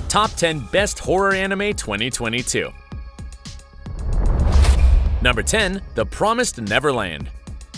Top 10 Best Horror Anime 2022. Number 10. The Promised Neverland.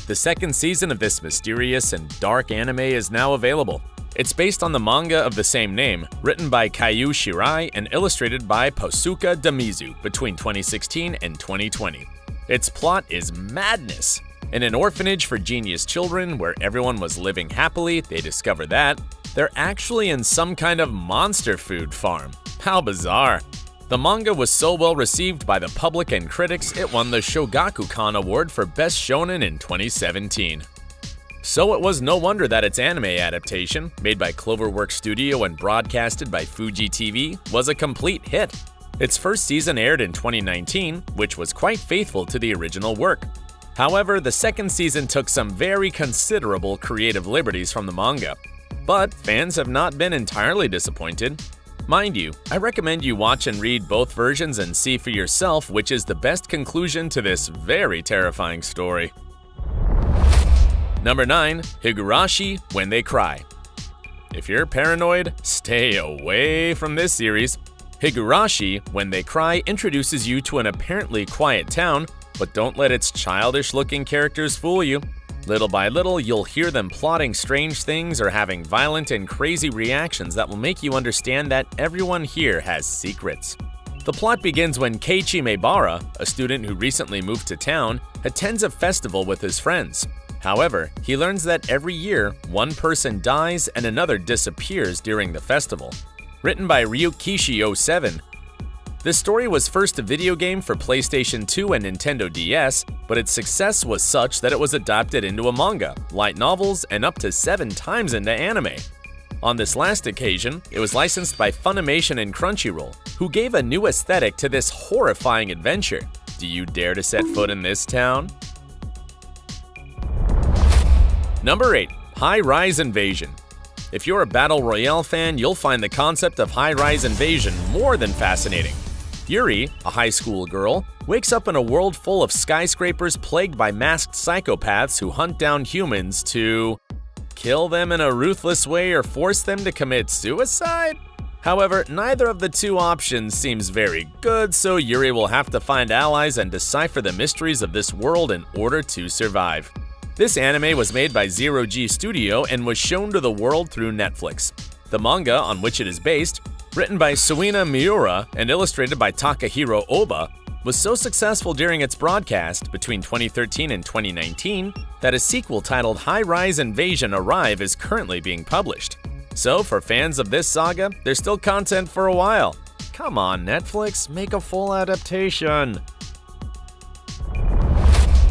The second season of this mysterious and dark anime is now available. It's based on the manga of the same name, written by Keiyu Shirai and illustrated by Posuka Damizu between 2016 and 2020. Its plot is madness. In an orphanage for genius children where everyone was living happily, they discover that they're actually in some kind of monster food farm. How bizarre! The manga was so well received by the public and critics, it won the Shogakukan Award for Best Shonen in 2017. So it was no wonder that its anime adaptation, made by Cloverworks Studio and broadcasted by Fuji TV, was a complete hit. Its first season aired in 2019, which was quite faithful to the original work. However, the second season took some very considerable creative liberties from the manga. But fans have not been entirely disappointed. Mind you, I recommend you watch and read both versions and see for yourself which is the best conclusion to this very terrifying story. Number 9. Higurashi When They Cry. If you're paranoid, stay away from this series. Higurashi When They Cry introduces you to an apparently quiet town, but don't let its childish-looking characters fool you. Little by little, you'll hear them plotting strange things or having violent and crazy reactions that will make you understand that everyone here has secrets. The plot begins when Keiichi Maebara, a student who recently moved to town, attends a festival with his friends. However, he learns that every year, one person dies and another disappears during the festival. Written by Ryukishi07, this story was first a video game for PlayStation 2 and Nintendo DS, but its success was such that it was adapted into a manga, light novels, and up to 7 times into anime. On this last occasion, it was licensed by Funimation and Crunchyroll, who gave a new aesthetic to this horrifying adventure. Do you dare to set foot in this town? Number 8. High-Rise Invasion. If you're a Battle Royale fan, you'll find the concept of high-rise invasion more than fascinating. Yuri, a high school girl, wakes up in a world full of skyscrapers plagued by masked psychopaths who hunt down humans to kill them in a ruthless way or force them to commit suicide? However, neither of the two options seems very good, so Yuri will have to find allies and decipher the mysteries of this world in order to survive. This anime was made by Zero G Studio and was shown to the world through Netflix. The manga on which it is based, written by Suina Miura and illustrated by Takahiro Oba, was so successful during its broadcast between 2013 and 2019 that a sequel titled High-Rise Invasion Arrive is currently being published. So for fans of this saga, there's still content for a while. Come on, Netflix, make a full adaptation.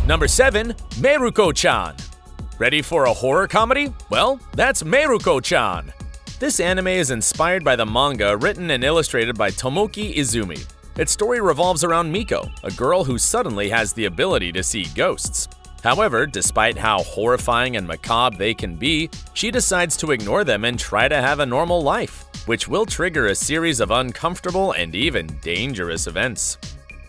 Number 7. Mieruko-chan. Ready for a horror comedy? Well, that's Mieruko-chan. This anime is inspired by the manga written and illustrated by Tomoki Izumi. Its story revolves around Miko, a girl who suddenly has the ability to see ghosts. However, despite how horrifying and macabre they can be, she decides to ignore them and try to have a normal life, which will trigger a series of uncomfortable and even dangerous events.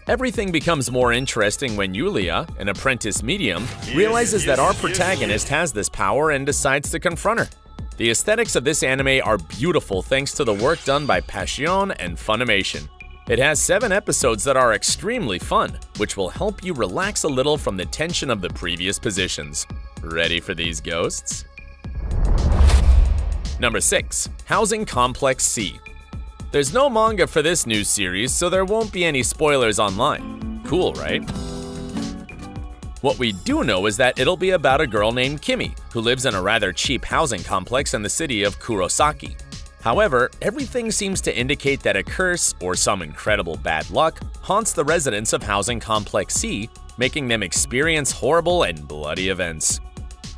Everything becomes more interesting when Yulia, an apprentice medium, realizes that our protagonist has this power and decides to confront her. The aesthetics of this anime are beautiful thanks to the work done by Passion and Funimation. It has 7 episodes that are extremely fun, which will help you relax a little from the tension of the previous positions. Ready for these ghosts? Number 6. Housing Complex C. There's no manga for this new series, so there won't be any spoilers online. Cool, right? What we do know is that it'll be about a girl named Kimi, who lives in a rather cheap housing complex in the city of Kurosaki. However, everything seems to indicate that a curse, or some incredible bad luck, haunts the residents of Housing Complex C, making them experience horrible and bloody events.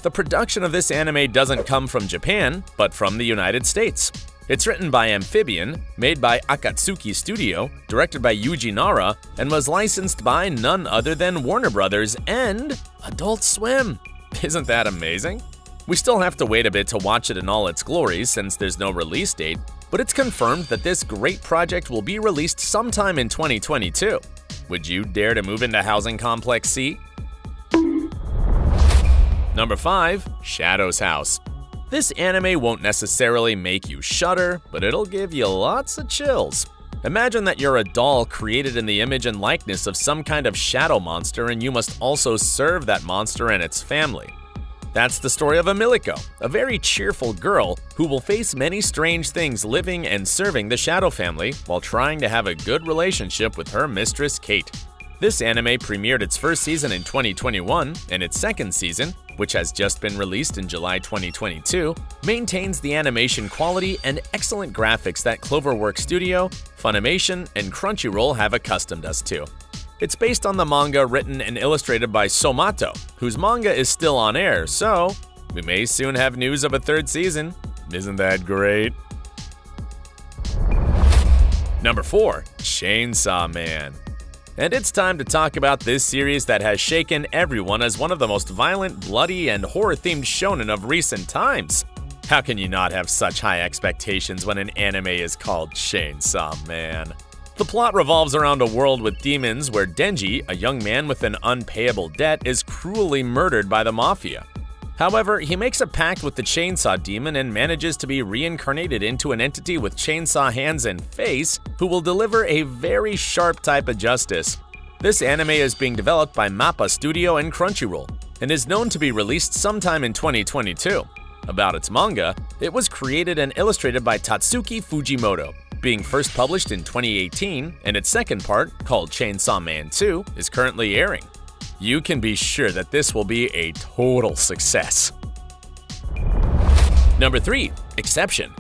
The production of this anime doesn't come from Japan, but from the United States. It's written by Amphibian, made by Akatsuki Studio, directed by Yuji Nara, and was licensed by none other than Warner Brothers and Adult Swim. Isn't that amazing? We still have to wait a bit to watch it in all its glory since there's no release date, but it's confirmed that this great project will be released sometime in 2022. Would you dare to move into Housing Complex C? Number 5. Shadow's House. This anime won't necessarily make you shudder, but it'll give you lots of chills. Imagine that you're a doll created in the image and likeness of some kind of shadow monster, and you must also serve that monster and its family. That's the story of Mieruko, a very cheerful girl who will face many strange things living and serving the Shadow family while trying to have a good relationship with her mistress Kate. This anime premiered its first season in 2021, and its second season, which has just been released in July 2022, maintains the animation quality and excellent graphics that Cloverworks Studio, Funimation, and Crunchyroll have accustomed us to. It's based on the manga written and illustrated by Somato, whose manga is still on air, so we may soon have news of a third season. Isn't that great? Number 4. Chainsaw Man. And it's time to talk about this series that has shaken everyone as one of the most violent, bloody, and horror-themed shonen of recent times. How can you not have such high expectations when an anime is called Chainsaw Man? The plot revolves around a world with demons where Denji, a young man with an unpayable debt, is cruelly murdered by the mafia. However, he makes a pact with the chainsaw demon and manages to be reincarnated into an entity with chainsaw hands and face who will deliver a very sharp type of justice. This anime is being developed by MAPPA Studio and Crunchyroll and is known to be released sometime in 2022. About its manga, it was created and illustrated by Tatsuki Fujimoto, being first published in 2018, and its second part, called Chainsaw Man 2, is currently airing. You can be sure that this will be a total success. Number 3. Exception.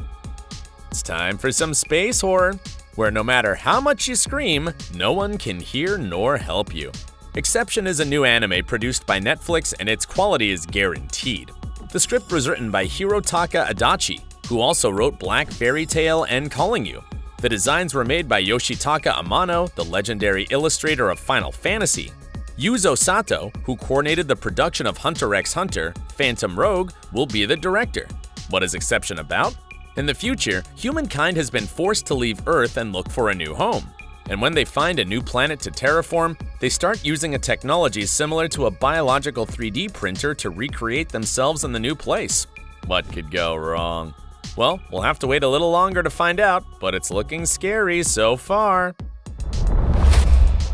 It's time for some space horror, where no matter how much you scream, no one can hear nor help you. Exception is a new anime produced by Netflix, and its quality is guaranteed. The script was written by Hirotaka Adachi, who also wrote Black Fairy Tale and Calling You. The designs were made by Yoshitaka Amano, the legendary illustrator of Final Fantasy. Yuzo Sato, who coordinated the production of Hunter x Hunter, Phantom Rogue, will be the director. What is Exception about? In the future, humankind has been forced to leave Earth and look for a new home. And when they find a new planet to terraform, they start using a technology similar to a biological 3D printer to recreate themselves in the new place. What could go wrong? Well, we'll have to wait a little longer to find out, but it's looking scary so far.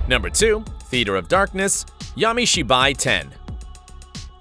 Number 2. Theater of Darkness, Yamishibai 10.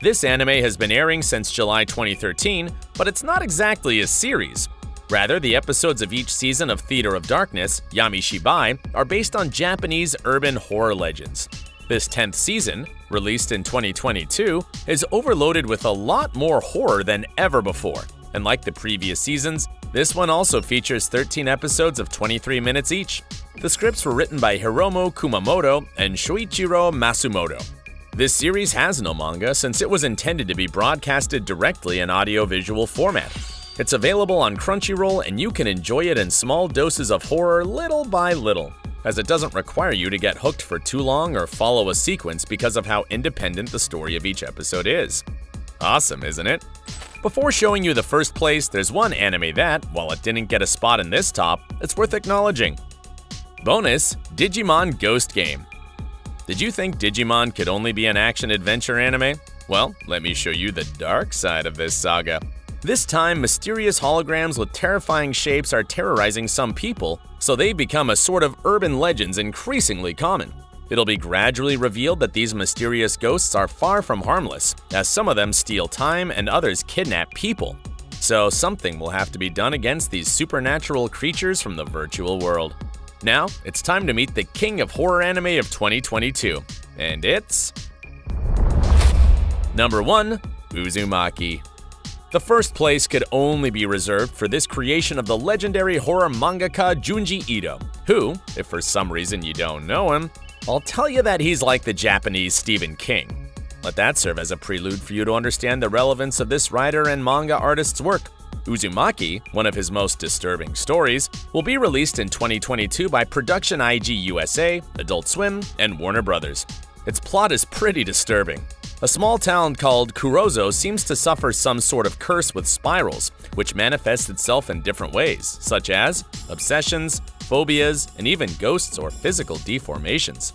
This anime has been airing since July 2013, but it's not exactly a series. Rather, the episodes of each season of Theater of Darkness, Yamishibai, are based on Japanese urban horror legends. This 10th season, released in 2022, is overloaded with a lot more horror than ever before. And like the previous seasons, this one also features 13 episodes of 23 minutes each. The scripts were written by Hiromu Kumamoto and Shoichiro Masumoto. This series has no manga since it was intended to be broadcasted directly in audio-visual format. It's available on Crunchyroll, and you can enjoy it in small doses of horror little by little, as it doesn't require you to get hooked for too long or follow a sequence because of how independent the story of each episode is. Awesome, isn't it? Before showing you the first place, there's one anime that, while it didn't get a spot in this top, it's worth acknowledging. Bonus, Digimon Ghost Game. Did you think Digimon could only be an action-adventure anime? Well, let me show you the dark side of this saga. This time, mysterious holograms with terrifying shapes are terrorizing some people, so they've become a sort of urban legends increasingly common. It'll be gradually revealed that these mysterious ghosts are far from harmless, as some of them steal time and others kidnap people. So something will have to be done against these supernatural creatures from the virtual world. Now, it's time to meet the king of horror anime of 2022, and it's... Number 1. Uzumaki. The first place could only be reserved for this creation of the legendary horror mangaka Junji Ito, who, if for some reason you don't know him, I'll tell you that he's like the Japanese Stephen King. Let that serve as a prelude for you to understand the relevance of this writer and manga artist's work. Uzumaki, one of his most disturbing stories, will be released in 2022 by Production IG USA, Adult Swim, and Warner Brothers. Its plot is pretty disturbing. A small town called Kurozo seems to suffer some sort of curse with spirals, which manifests itself in different ways, such as obsessions, phobias, and even ghosts or physical deformations.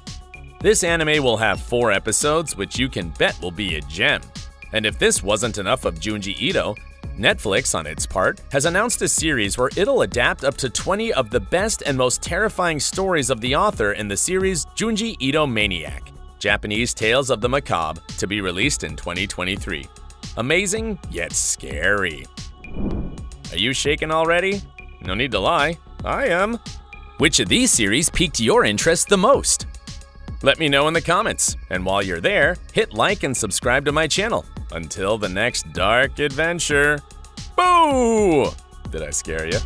This anime will have 4 episodes, which you can bet will be a gem. And if this wasn't enough of Junji Ito, Netflix, on its part, has announced a series where it'll adapt up to 20 of the best and most terrifying stories of the author in the series Junji Ito Maniac, Japanese Tales of the Macabre, to be released in 2023. Amazing, yet scary. Are you shaken already? No need to lie, I am. Which of these series piqued your interest the most? Let me know in the comments, and while you're there, hit like and subscribe to my channel. Until the next dark adventure. Boo! Did I scare you?